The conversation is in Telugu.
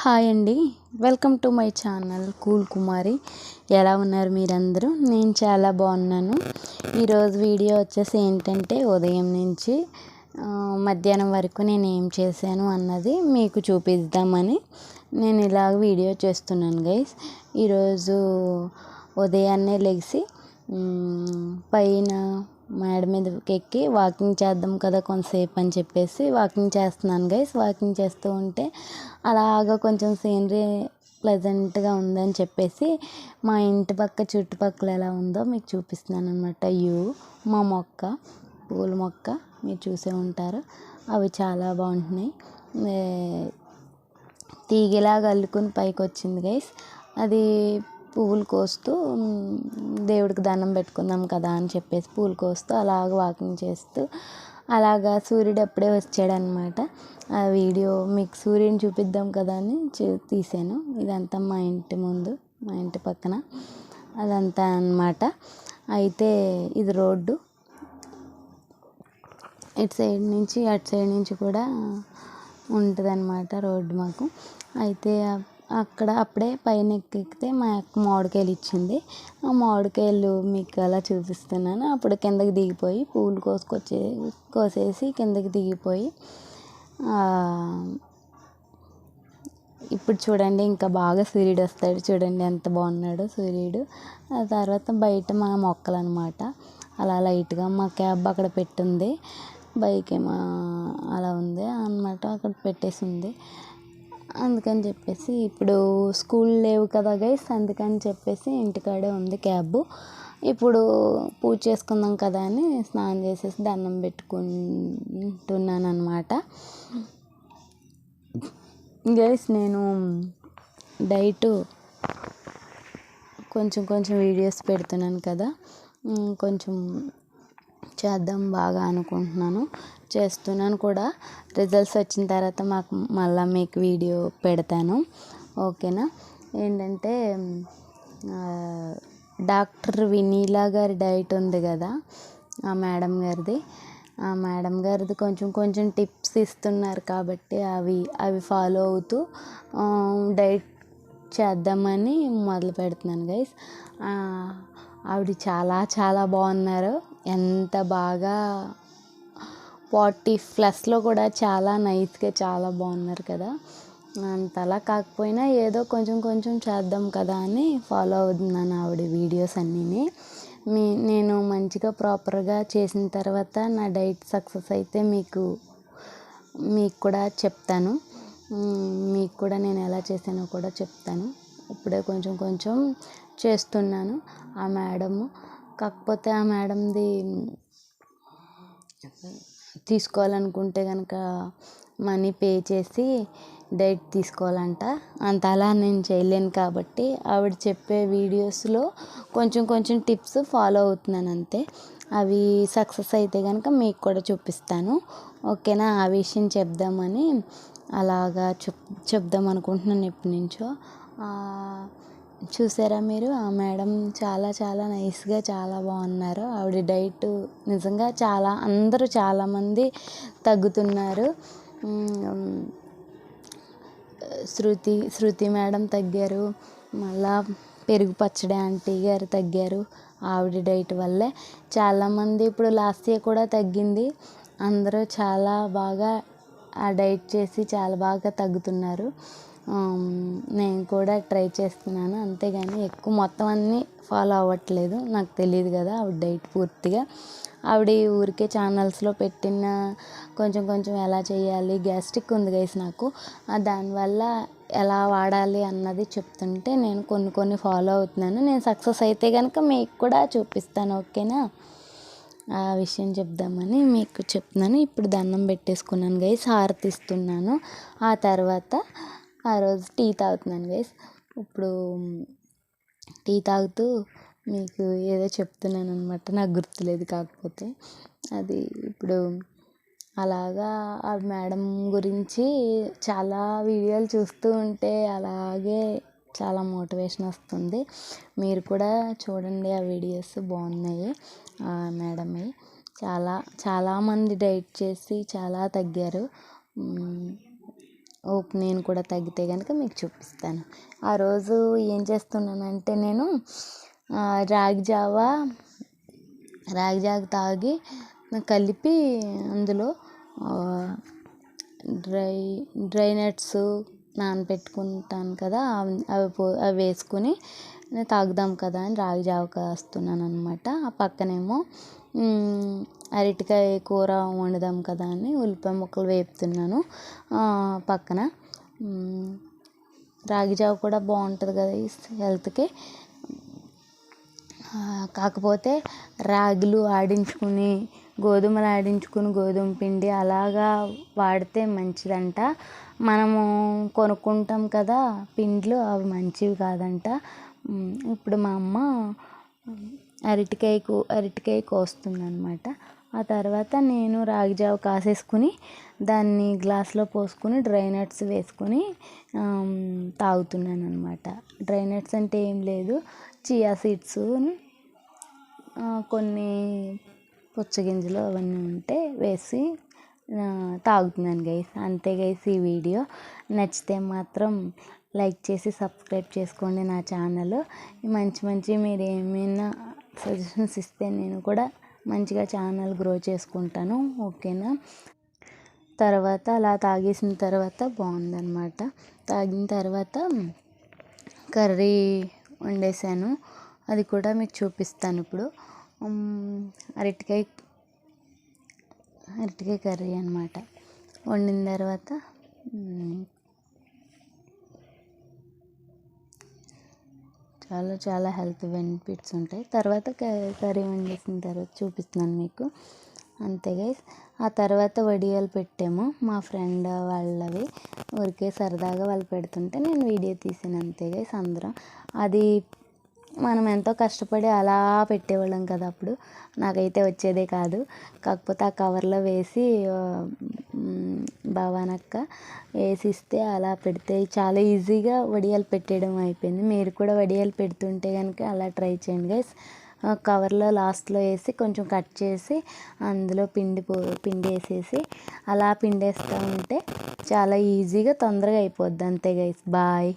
హాయ్ అండి, welcome to my channel cool Kumari. ఎలా ఉన్నారు మీరందరూ? నేను చాలా బాగున్నాను. ఈరోజు వీడియో వచ్చేసి ఏంటంటే ఉదయం నుంచి మధ్యాహ్నం వరకు నేను ఏం చేశాను అన్నది మీకు చూపిద్దామని నేను ఇలా వీడియో చేస్తున్నాను గైస్. ఈరోజు ఉదయాన్నే లెగిసి పైన మేడ మీదకి ఎక్కి వాకింగ్ చేద్దాం కదా కొంతసేపు అని చెప్పేసి వాకింగ్ చేస్తున్నాను గైస్. వాకింగ్ చేస్తూ ఉంటే అలాగా కొంచెం సీనరీ ప్లెజెంట్గా ఉందని చెప్పేసి మా ఇంటి పక్క చుట్టుపక్కల ఎలా ఉందో మీకు చూపిస్తున్నాను అనమాట. మా మొక్క, పూల మొక్క మీరు చూసే ఉంటారు. అవి చాలా బాగుంటున్నాయి. తీగలాగా అల్లుకుని పైకి వచ్చింది గైస్. అది పువ్వులు కోస్తూ దేవుడికి దండం పెట్టుకుందాం కదా అని చెప్పేసి పూలు కోస్తూ అలాగ వాకింగ్ చేస్తూ అలాగా సూర్యుడు అప్పుడే వచ్చాడనమాట. ఆ వీడియో మీకు సూర్యుని చూపిద్దాం కదా అని తీసాను. ఇదంతా మా ఇంటి ముందు, మా ఇంటి పక్కన అదంతా అన్నమాట. అయితే ఇది రోడ్డు, ఇటు సైడ్ నుంచి అటు సైడ్ నుంచి కూడా ఉంటుంది అన్నమాట రోడ్డు మాకు. అయితే అప్పుడే పైన ఎక్కితే మా అక్క మామిడికాయలు ఇచ్చింది. ఆ మామిడికాయలు మీకు అలా చూపిస్తున్నాను. అప్పుడు కిందకి దిగిపోయి పువ్వులు కోసేసి కిందకి దిగిపోయి ఇప్పుడు చూడండి ఇంకా బాగా సూర్యుడు వస్తాడు. చూడండి ఎంత బాగున్నాడు సూర్యుడు. ఆ తర్వాత బయట మా మొక్కలు అనమాట. అలా లైట్గా మా క్యాబ్ అక్కడ పెట్టుంది, బైక్ ఏమో అలా ఉంది అనమాట, అక్కడ పెట్టేసి ఉంది. అందుకని చెప్పేసి ఇప్పుడు స్కూల్ లేవు కదా గైస్, అందుకని చెప్పేసి ఇంటికాడే ఉంది క్యాబ్. ఇప్పుడు పూజ చేసుకుందాం కదా అని స్నానం చేసేసి దండం పెట్టుకుంటున్నాను అనమాట. గైస్ నేను డైట్ కొంచెం వీడియోస్ పెడుతున్నాను కదా, కొంచెం చేద్దాం బాగా అనుకుంటున్నాను, చేస్తున్నాను కూడా. రిజల్ట్స్ వచ్చిన తర్వాత మళ్ళీ మీకు వీడియో పెడతాను, ఓకేనా. ఏంటంటే డాక్టర్ వినీలా గారి డైట్ ఉంది కదా, ఆ మేడం గారిది కొంచెం టిప్స్ ఇస్తున్నారు కాబట్టి అవి ఫాలో అవుతూ డైట్ చేద్దామని మొదలు పెడుతున్నాను గైస్. ఆవిడ చాలా బాగున్నారు. ఎంత బాగా 40+లో కూడా చాలా నైస్గా చాలా బాగున్నారు కదా. అంతలా కాకపోయినా ఏదో కొంచెం చేద్దాం కదా అని ఫాలో అవుతున్నాను ఆవిడ వీడియోస్ అన్నీ. నేను మంచిగా ప్రాపర్గా చేసిన తర్వాత నా డైట్ సక్సెస్ అయితే మీకు కూడా చెప్తాను. మీకు కూడా నేను ఎలా చేశానో కూడా చెప్తాను. ఇప్పుడే కొంచెం చేస్తున్నాను. ఆ మేడము కాకపోతే ఆ మేడంది తీసుకోవాలనుకుంటే కనుక మనీ పే చేసి డైట్ తీసుకోవాలంట. అలా నేను చేయలేను కాబట్టి ఆవిడ చెప్పే వీడియోస్లో కొంచెం టిప్స్ ఫాలో అవుతున్నాను అంతే. అవి సక్సెస్ అయితే కనుక మీకు కూడా చూపిస్తాను, ఓకేనా. ఆ విషయం చెప్దామని అలాగా చెప్దాం అనుకుంటున్నాను ఎప్పటి నుంచో. చూసారా మీరు, ఆ మేడం చాలా నైస్గా చాలా బాగున్నారు. ఆవిడ డైట్ నిజంగా అందరూ చాలామంది తగ్గుతున్నారు. శృతి మేడం తగ్గారు, మళ్ళా పెరుగు పచ్చడి ఆంటీ గారు తగ్గారు ఆవిడ డైట్ వల్లే. చాలామంది ఇప్పుడు లాస్ట్ ఇయర్ కూడా తగ్గింది. అందరూ చాలా బాగా ఆ డైట్ చేసి చాలా బాగా తగ్గుతున్నారు. నేను కూడా ట్రై చేస్తున్నాను, అంతేగాని ఎక్కువ మొత్తం అన్నీ ఫాలో అవ్వట్లేదు. నాకు తెలియదు కదా ఆవిడ డైట్ పూర్తిగా. ఆవిడ ఊరికే ఛానల్స్లో పెట్టిన కొంచెం ఎలా చేయాలి, గ్యాస్ట్రిక్ ఉంది గైస్ నాకు, దానివల్ల ఎలా వాడాలి అన్నది చెప్తుంటే నేను కొన్ని ఫాలో అవుతున్నాను. నేను సక్సెస్ అయితే కనుక మీకు కూడా చూపిస్తాను, ఓకేనా. ఆ విషయం చెప్దామని మీకు చెప్తున్నాను. ఇప్పుడు దండం పెట్టేసుకున్నాను గైస్, హారతి ఇస్తున్నాను. ఆ తర్వాత ఆ రోజు టీ తాగుతున్నాను గైస్. ఇప్పుడు టీ తాగుతూ మీకు ఏదో చెప్తున్నాను అనమాట, నాకు గుర్తులేదు. కాకపోతే అది ఇప్పుడు అలాగా ఆ మేడం గురించి చాలా వీడియోలు చూస్తూ ఉంటే అలాగే చాలా మోటివేషన్ వస్తుంది. మీరు కూడా చూడండి, ఆ వీడియోస్ బాగున్నాయి. మేడమే చాలామంది డైట్ చేసి చాలా తగ్గారు. హోప్ నేను కూడా తగ్గితే కనుక మీకు చూపిస్తాను. ఆ రోజు ఏం చేస్తున్నానంటే నేను రాగి జావ తాగి కలిపి అందులో డ్రై నట్స్ నానబెట్టుకుంటాను కదా, అవి వేసుకుని తాగుదాం కదా అని రాగి జావ కాస్తున్నాను అనమాట. ఆ పక్కనేమో అరటికాయ కూర వండుదాం కదా అని ఉల్లిపాయ ముక్కలు వేపుతున్నాను పక్కన. రాగి జావ కూడా బాగుంటుంది కదా హెల్త్కి. కాకపోతే రాగులు ఆడించుకుని గోధుమ పిండి అలాగా వాడితే మంచిదంట. మనము కొనుక్కుంటాం కదా పిండిలు, అవి మంచివి కాదంట. ఇప్పుడు మా అమ్మ అరటికాయ కోస్తుందన్నమాట. ఆ తర్వాత నేను రాగి జావ కాసేసుకుని దాన్ని గ్లాస్లో పోసుకుని డ్రై నట్స్ వేసుకొని తాగుతున్నాను అనమాట. డ్రై నట్స్ అంటే ఏం లేదు, చియా సీడ్స్, కొన్ని పుచ్చగింజలు అవన్నీ ఉంటే వేసి తాగుతున్నాను గైస్. అంతే గైస్, ఈ వీడియో నచ్చితే మాత్రం లైక్ చేసి సబ్స్క్రైబ్ చేసుకోండి నా ఛానల్. మంచి మీరు ఏమైనా సజెషన్స్ ఇస్తే నేను కూడా మంచిగా ఛానల్ గ్రో చేసుకుంటాను, ఓకేనా. తర్వాత అలా తాగేసిన తర్వాత బాగుందన్నమాట. తాగిన తర్వాత కర్రీ వండేసాను, అది కూడా మీకు చూపిస్తాను ఇప్పుడు. అరటికాయ కర్రీ అన్నమాట. వండిన తర్వాత చాలా హెల్త్ బెనిఫిట్స్ ఉంటాయి. తర్వాత కర్రీ వండేసిన తర్వాత చూపిస్తున్నాను మీకు, అంతే గైస్. ఆ తర్వాత వడియాలు పెట్టాము మా ఫ్రెండ్ వాళ్ళవి, ఊరికే సరదాగా వాళ్ళు పెడుతుంటే నేను వీడియో తీసాను, అంతే గైస్. అందరం అది మనం ఎంతో కష్టపడి అలా పెట్టేవాళ్ళం కదా అప్పుడు. నాకైతే వచ్చేదే కాదు, కాకపోతే ఆ కవర్లో వేసి భవానక్క వేసిస్తే అలా పెడితే చాలా ఈజీగా వడియాలు పెట్టేయడం అయిపోయింది. మీరు కూడా వడియాలు పెడుతుంటే కనుక అలా ట్రై చేయండి గైస్. కవర్లో లాస్ట్లో వేసి కొంచెం కట్ చేసి అందులో పిండి వేసేసి అలా పిండేస్తూ ఉంటే చాలా ఈజీగా తొందరగా అయిపోద్ది, అంతే గైస్. బాయ్.